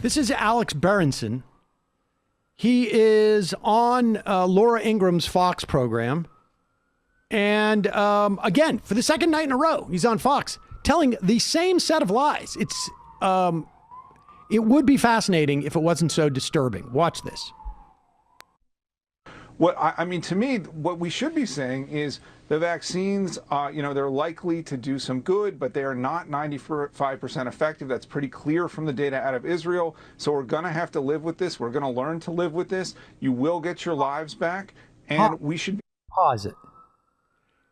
This is Alex Berenson. He is on Laura Ingram's Fox program. And again, for the second night in a row, he's on Fox telling the same set of lies. It would be fascinating if it wasn't so disturbing. Watch this. What I mean, to me, what we should be saying is the vaccines, they're likely to do some good, but they are not 95% effective. That's pretty clear from the data out of Israel. So we're going to have to live with this. We're going to learn to live with this. You will get your lives back, and we should pause it.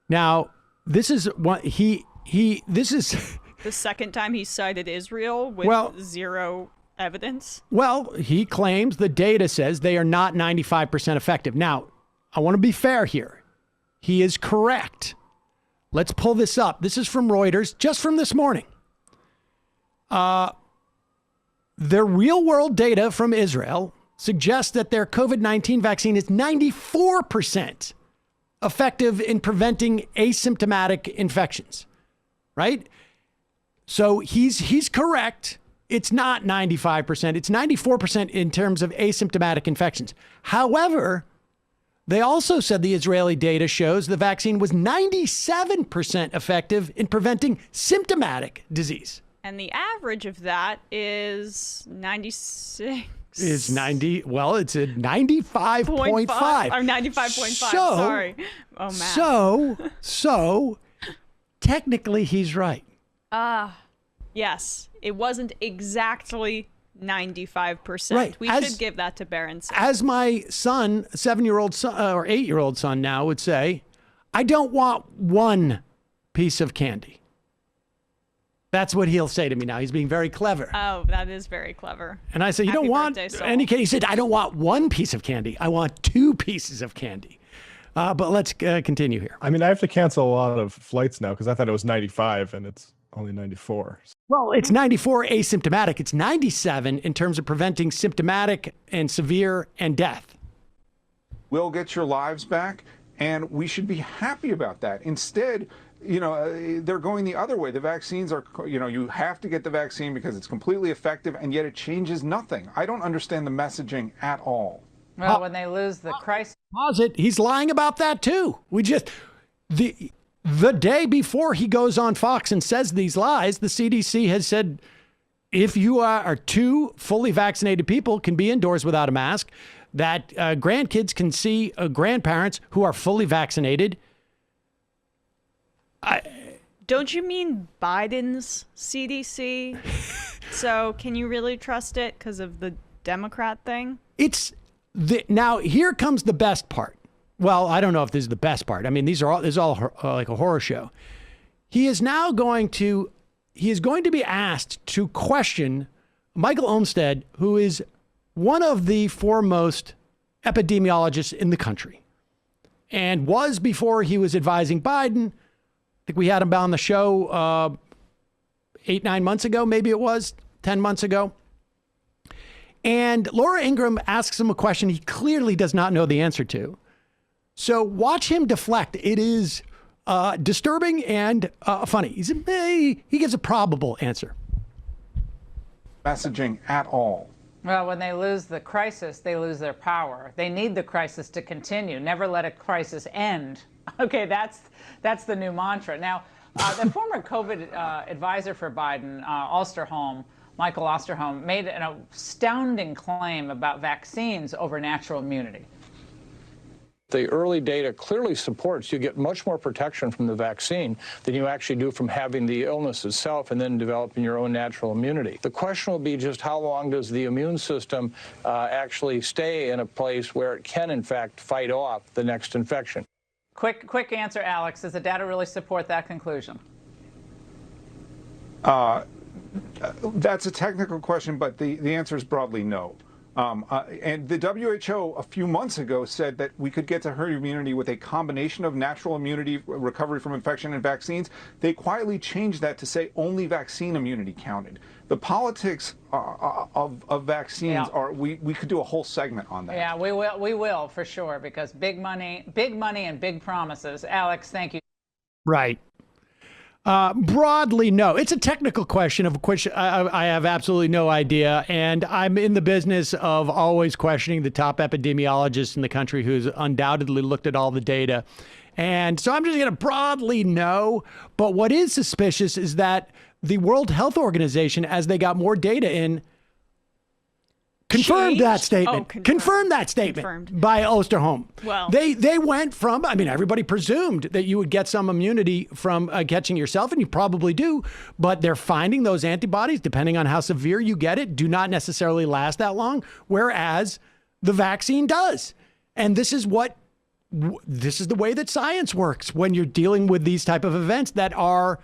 Now, this is what this is the second time he cited Israel with zero evidence. Well, he claims the data says they are not 95% effective. Now, I want to be fair here. He is correct. Let's pull this up. This is from Reuters, just from this morning. The real world data from Israel suggests that their COVID-19 vaccine is 94% effective in preventing asymptomatic infections, right? So he's correct. It's not 95%. It's 94% in terms of asymptomatic infections. However, they also said the Israeli data shows the vaccine was 97% effective in preventing symptomatic disease. And the average of that is 96. Is 90. Well, it's a 95.5. Or 95.5. Sorry. Oh, man. So technically he's right. Yes. It wasn't exactly 95%. Right. We should give that to Berenson. As my son, 7-year-old son or 8-year-old son now would say, I don't want one piece of candy. That's what he'll say to me now. He's being very clever. Oh, that is very clever. And I say, you don't want any candy. He said, I don't want one piece of candy. I want 2 pieces of candy. But let's continue here. I mean, I have to cancel a lot of flights now because I thought it was 95 and it's only 94. Well, it's 94 asymptomatic. It's 97 in terms of preventing symptomatic and severe and death. We'll get your lives back, and we should be happy about that. Instead, they're going the other way. The vaccines are, you have to get the vaccine because it's completely effective, and yet it changes nothing. I don't understand the messaging at all. Well, when they lose the crisis. Pause it. He's lying about that, too. The day before he goes on Fox and says these lies, the CDC has said, if you are 2 fully vaccinated people can be indoors without a mask, that grandkids can see grandparents who are fully vaccinated. Don't you mean Biden's CDC? So can you really trust it because of the Democrat thing? Now, here comes the best part. Well, I don't know if this is the best part. I mean, this is all like a horror show. He is going to be asked to question Michael Olmstead, who is one of the foremost epidemiologists in the country and was before he was advising Biden. I think we had him on the show 8-9 months ago, maybe it was 10 months ago. And Laura Ingraham asks him a question he clearly does not know the answer to. So watch him deflect. It is disturbing and funny. He gives a probable answer. Messaging at all. Well, when they lose the crisis, they lose their power. They need the crisis to continue. Never let a crisis end. Okay, that's the new mantra. Now, the former COVID advisor for Biden, Michael Osterholm, made an astounding claim about vaccines over natural immunity. The early data clearly supports you get much more protection from the vaccine than you actually do from having the illness itself and then developing your own natural immunity. The question will be just how long does the immune system actually stay in a place where it can, in fact, fight off the next infection. Quick answer, Alex. Does the data really support that conclusion? That's a technical question, but the answer is broadly no. And the WHO a few months ago said that we could get to herd immunity with a combination of natural immunity, recovery from infection, and vaccines. They quietly changed that to say only vaccine immunity counted. The politics of vaccines we could do a whole segment on that. Yeah, we will for sure, because big money and big promises. Alex, thank you. Right. Broadly, no. It's a technical question of which I have absolutely no idea. And I'm in the business of always questioning the top epidemiologist in the country who's undoubtedly looked at all the data. And so I'm just going to broadly no. But what is suspicious is that the World Health Organization, as they got more data in, confirmed that statement. Confirmed that statement by Osterholm. Well, they went from, I mean, everybody presumed that you would get some immunity from catching yourself, and you probably do, but they're finding those antibodies, depending on how severe you get it, do not necessarily last that long, whereas the vaccine does. And this is the way that science works when you're dealing with these type of events that are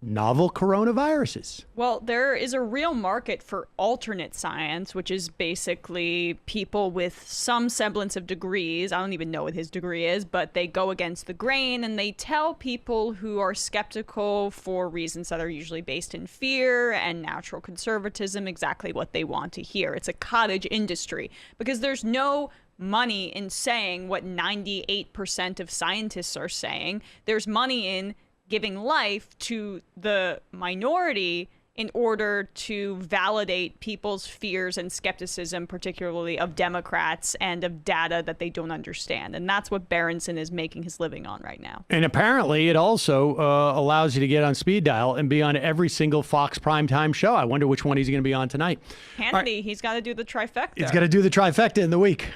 novel coronaviruses. Well, there is a real market for alternate science, which is basically people with some semblance of degrees. I don't even know what his degree is, but they go against the grain and they tell people who are skeptical for reasons that are usually based in fear and natural conservatism exactly what they want to hear. It's a cottage industry because there's no money in saying what 98% of scientists are saying. There's money in giving life to the minority in order to validate people's fears and skepticism, particularly of Democrats and of data that they don't understand. And that's what Berenson is making his living on right now. And apparently it also allows you to get on speed dial and be on every single Fox primetime show. I wonder which one he's going to be on tonight. Hannity, he's got to do the trifecta. He's got to do the trifecta in the week.